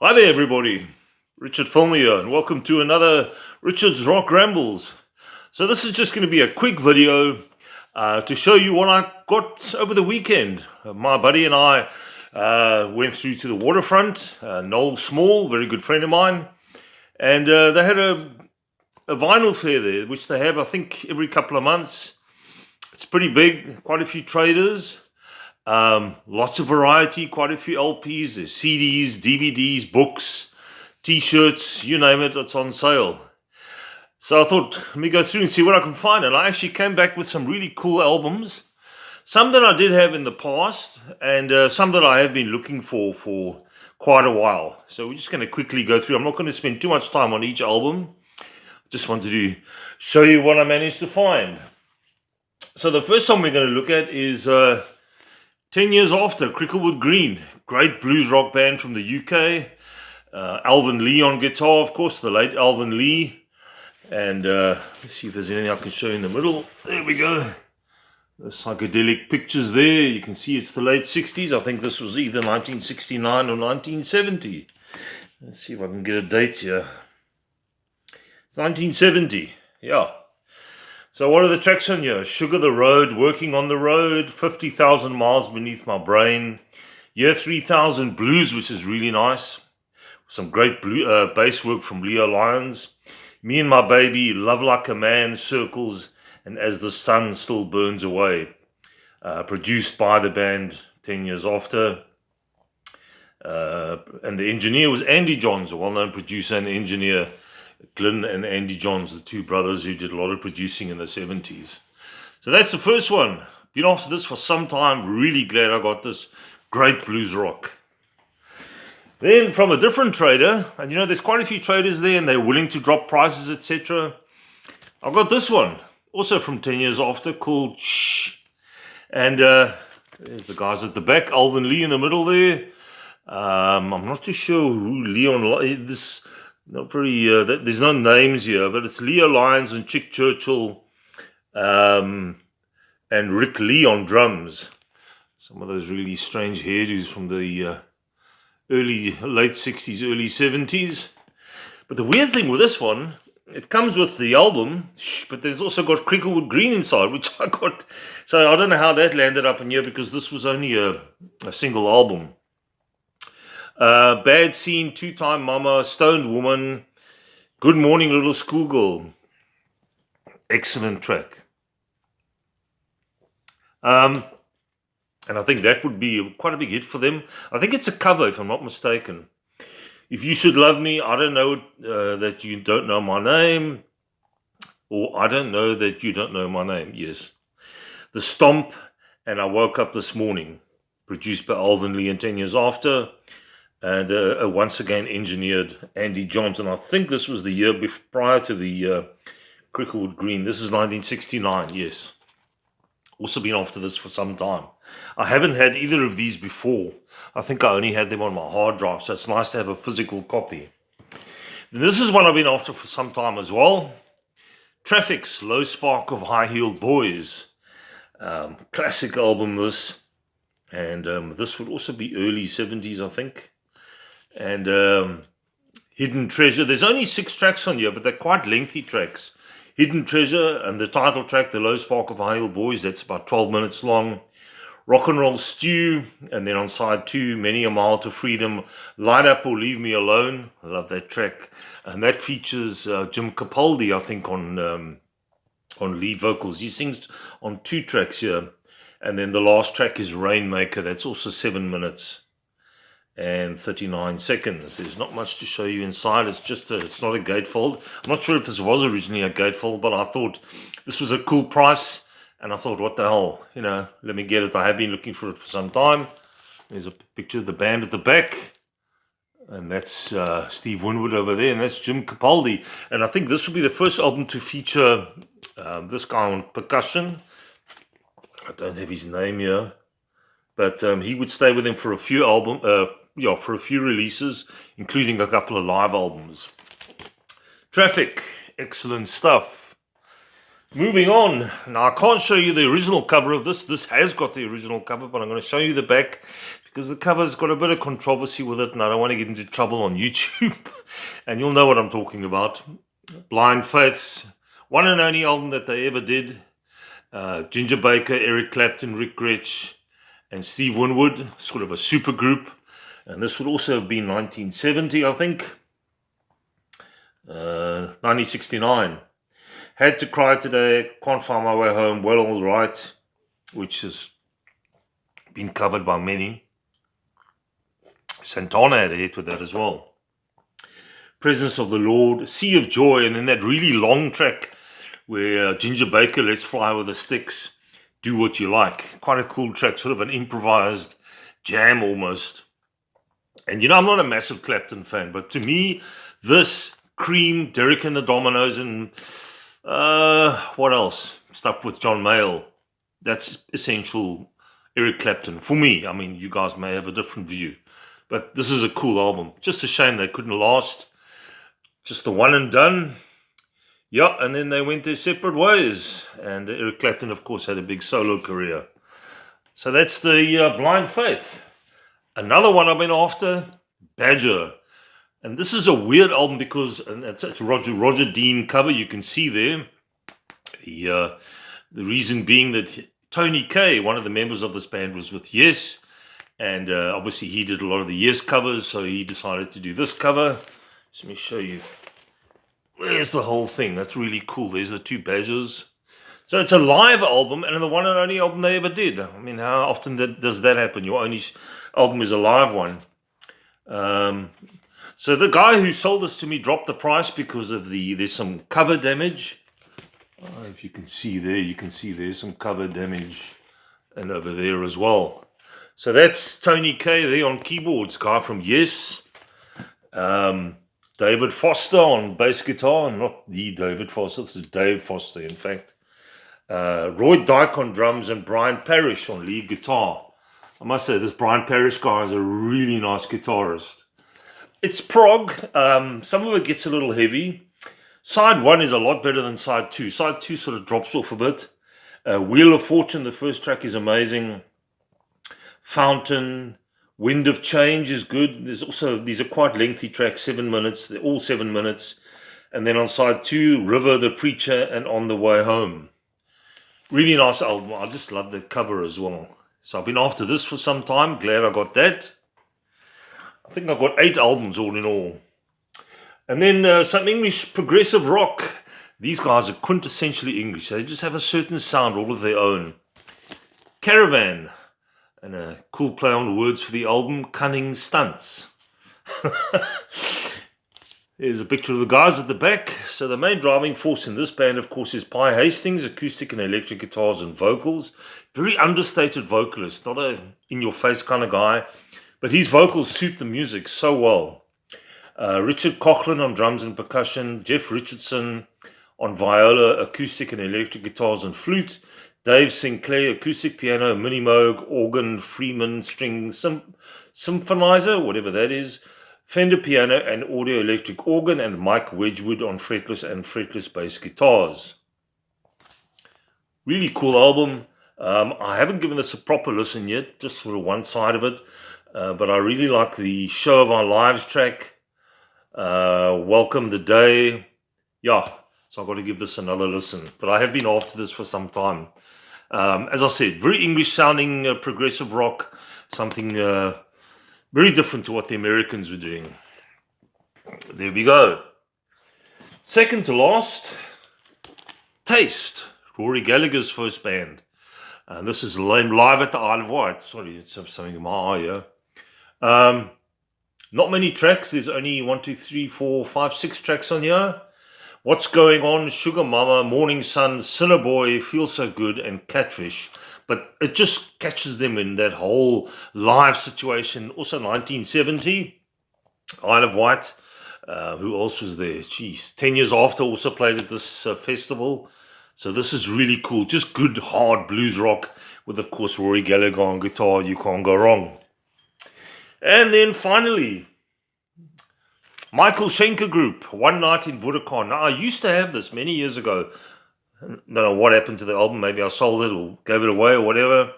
Hi there, everybody. Richard Fulmer here, and welcome to another Richard's Rock Rambles. So this is just going to be a quick video to show you what I got over the weekend. My buddy and I went through to the waterfront. Noel Small, very good friend of mine, and they had a vinyl fair there, which they have, I think, every couple of months. It's pretty big, quite a few traders. Lots of variety, quite a few LPs, there's CDs, DVDs, books, t-shirts, you name it, it's on sale. So I thought, let me go through and see what I can find. And I actually came back with some really cool albums. Some that I did have in the past, and some that I have been looking for quite a while. So we're just going to quickly go through. I'm not going to spend too much time on each album. Just wanted to show you what I managed to find. So the first song we're going to look at is 10 Years After, Cricklewood Green, great blues rock band from the UK. Alvin Lee on guitar, of course, the late Alvin Lee. And let's see if there's anything I can show you in the middle. There we go. The psychedelic pictures there. You can see it's the late 60s. I think this was either 1969 or 1970. Let's see if I can get a date here. It's 1970, yeah. So what are the tracks on here? Sugar the Road, Working on the Road, 50,000 Miles Beneath My Brain, Year 3000 Blues, which is really nice. Some great bass work from Leo Lyons. Me and My Baby, Love Like a Man, Circles, and As the Sun Still Burns Away. Produced by the band 10 Years After. And the engineer was Andy Johns, a well-known producer and engineer. Glyn and Andy Johns, the two brothers who did a lot of producing in the 70s. So that's the first one. Been after this for some time. Really glad I got this. Great blues rock. Then from a different trader, and you know there's quite a few traders there and they're willing to drop prices, etc. I got this one, also from 10 Years After, called Shh. And there's the guys at the back, Alvin Lee in the middle there. I'm not too sure who Leon this. Not very. There's no names here, but it's Leo Lyons and Chick Churchill, and Rick Lee on drums. Some of those really strange hairdos from the late 60s, early 70s. But the weird thing with this one, it comes with the album, but there's also got Cricklewood Green inside, which I got. So I don't know how that landed up in here because this was only a single album. Bad Scene, Two-Time Mama, Stoned Woman, Good Morning Little Schoolgirl. Excellent track. And I think that would be quite a big hit for them. I think it's a cover, if I'm not mistaken. If You Should Love Me, I Don't Know That You Don't Know My Name. Or I Don't Know That You Don't Know My Name, yes. The Stomp, and I Woke Up This Morning. Produced by Alvin Lee and 10 Years After. And once again engineered Andy Johns. And I think this was the year prior to the Cricklewood Green. This is 1969, yes. Also been after this for some time. I haven't had either of these before. I think I only had them on my hard drive, so it's nice to have a physical copy. And this is one I've been after for some time as well. Traffic's Low Spark of High-Heeled Boys. Classic album, this. And this would also be early 70s, I think. And Hidden Treasure. There's only 6 tracks on here, but they're quite lengthy tracks. Hidden Treasure and the title track, The Low Spark of High-Heeled Boys, that's about 12 minutes long. Rock and Roll Stew, and then on side 2, Many a Mile to Freedom, Light Up or Leave Me Alone. I love that track. And that features Jim Capaldi, I think, on lead vocals. He sings on 2 tracks here. And then the last track is Rainmaker. That's also 7 minutes. And 39 seconds. There's not much to show you inside. It's just it's not a gatefold. I'm not sure if this was originally a gatefold, but I thought this was a cool price, and I thought, what the hell, let me get it. I have been looking for it for some time. There's a picture of the band at the back, and that's Steve Winwood over there, and that's Jim Capaldi. And I think this will be the first album to feature this guy on percussion. I don't have his name here, but he would stay with him for a few for a few releases, including a couple of live albums. Traffic, excellent stuff. Moving on. Now, I can't show you the original cover of this. This has got the original cover, but I'm going to show you the back because the cover's got a bit of controversy with it, and I don't want to get into trouble on YouTube. And you'll know what I'm talking about. Blind Faith's one and only album that they ever did. Ginger Baker, Eric Clapton, Rick Gretsch, and Steve Winwood, sort of a super group. And this would also have been 1970, I think. 1969. Had to Cry Today, Can't Find My Way Home, Well All Right, which has been covered by many. Santana had a hit with that as well. Presence of the Lord, Sea of Joy, and then that really long track where Ginger Baker, Let's Fly with the Sticks, Do What You Like. Quite a cool track, sort of an improvised jam almost. And I'm not a massive Clapton fan, but to me, this, Cream, Derek and the Dominoes, and what else? Stuff with John Mayall. That's essential Eric Clapton for me. I mean, you guys may have a different view, but this is a cool album. Just a shame they couldn't last. Just a one and done. Yeah, and then they went their separate ways. And Eric Clapton, of course, had a big solo career. So that's the Blind Faith. Another one I've been after, Badger. And this is a weird album because it's Roger Dean cover. You can see there. The reason being that Tony Kaye, one of the members of this band, was with Yes. And obviously he did a lot of the Yes covers, so he decided to do this cover. So let me show you. There's the whole thing. That's really cool. There's the two badges. So it's a live album and the one and only album they ever did. I mean, how often does that happen? Your only album is a live one. So the guy who sold this to me dropped the price because of there's some cover damage. If you can see there, you can see there's some cover damage and over there as well. So that's Tony Kaye there on keyboards, guy from Yes. David Foster on bass guitar, not the David Foster, this is Dave Foster in fact. Roy Dyke on drums and Brian Parrish on lead guitar. I must say this Brian Parrish guy is a really nice guitarist. It's prog. Some of it gets a little heavy. Side 1 is a lot better than side 2. Side 2 sort of drops off a bit. Wheel of Fortune, the first track, is amazing. Fountain, Wind of Change is good. There's also, these are quite lengthy tracks, 7 minutes. They're all 7 minutes. And then on side 2, River, The Preacher, and On the Way Home. Really nice album. I just love the cover as well. So I've been after this for some time. Glad I got that. I think I've got 8 albums all in all. And then some English progressive rock. These guys are quintessentially English. They just have a certain sound all of their own. Caravan. And a cool play on words for the album, Cunning Stunts. There's a picture of the guys at the back. So the main driving force in this band, of course, is Pi Hastings, acoustic and electric guitars and vocals. Very understated vocalist, not a in-your-face kind of guy. But his vocals suit the music so well. Richard Coughlin on drums and percussion. Jeff Richardson on viola, acoustic and electric guitars and flute. Dave Sinclair, acoustic piano, mini moog, organ, Freeman string symphonizer, whatever that is. Fender piano and audio electric organ. And Mike Wedgwood on fretless and fretless bass guitars. Really cool album. I haven't given this a proper listen yet, just for one side of it. But I really like the Show of Our Lives track. Welcome the Day. Yeah, so I've got to give this another listen. But I have been after this for some time. As I said, very English sounding progressive rock. Something very different to what the Americans were doing. There we go. Second to last, Taste. Rory Gallagher's first band. And this is live at the Isle of Wight. Sorry, it's something in my eye here. Not many tracks. There's only 1, 2, 3, 4, 5, 6 tracks on here. What's Going On, Sugar Mama, Morning Sun, Sinner Boy, Feel So Good, and Catfish. But it just catches them in that whole live situation. Also 1970, Isle of Wight. Who else was there? Jeez, 10 years after, also played at this festival. So this is really cool. Just good, hard blues rock with, of course, Rory Gallagher on guitar. You can't go wrong. And then finally, Michael Schenker Group, One Night in Budokan. Now, I used to have this many years ago. I don't know what happened to the album. Maybe I sold it or gave it away or whatever.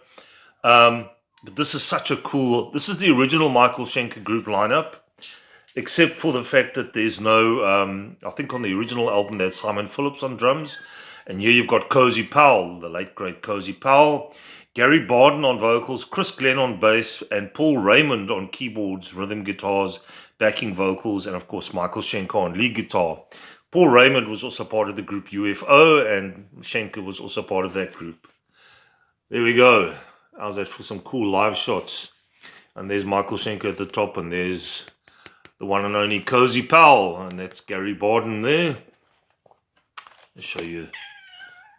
But this is such a cool, this is the original Michael Schenker group lineup, except for the fact that there's no, I think on the original album there's Simon Phillips on drums, and here you've got Cozy Powell, the late great Cozy Powell, Gary Barden on vocals, Chris Glenn on bass, and Paul Raymond on keyboards, rhythm guitars, backing vocals, and of course Michael Schenker on lead guitar. Paul Raymond was also part of the group UFO, and Schenker was also part of that group. There we go. How's that for some cool live shots? And there's Michael Schenker at the top, and there's the one and only Cozy Powell, and that's Gary Barden there. I'll show you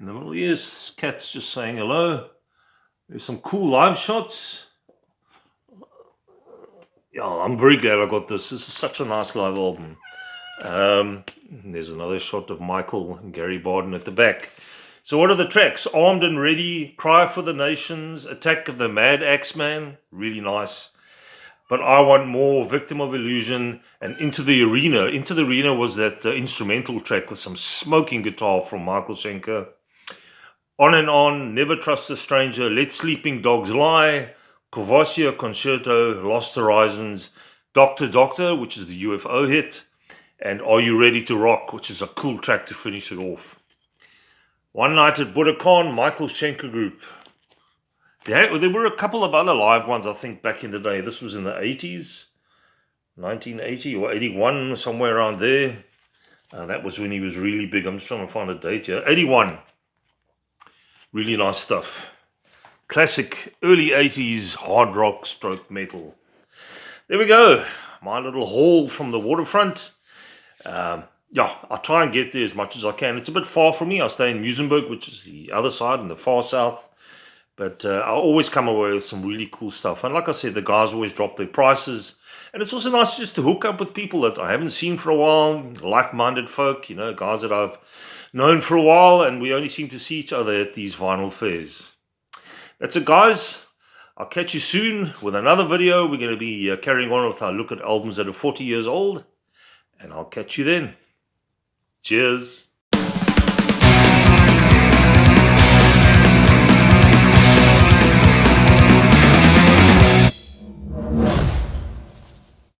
in the middle. Yes, cat's just saying hello. There's some cool live shots. Yeah, I'm very glad I got this. This is such a nice live album. There's another shot of Michael and Gary Barden at the back. So what are the tracks? Armed and Ready, Cry for the Nations, Attack of the Mad Axeman, really nice. But I Want More, Victim of Illusion, and Into the Arena. Into the Arena was that instrumental track with some smoking guitar from Michael Schenker. On and On, Never Trust a Stranger, Let Sleeping Dogs Lie, Courvoisier Concerto, Lost Horizons, Doctor Doctor, which is the UFO hit, and Are You Ready to Rock, which is a cool track to finish it off. One Night at Budokan, Michael Schenker Group. Yeah, there were a couple of other live ones, I think, back in the day. This was in the 80s, 1980 or 81, somewhere around there. That was when he was really big. I'm just trying to find a date here. 81. Really nice stuff. Classic early 80s hard rock stroke metal. There we go. My little haul from the waterfront. Yeah, I try and get there as much as I can. It's a bit far from me. I stay in Muizenberg, which is the other side in the far south. But I always come away with some really cool stuff. And like I said, the guys always drop their prices. And it's also nice just to hook up with people that I haven't seen for a while, like-minded folk, you know, guys that I've known for a while, and we only seem to see each other at these vinyl fairs. That's it, guys. I'll catch you soon with another video. We're going to be carrying on with our look at albums that are 40 years old. And I'll catch you then. Cheers.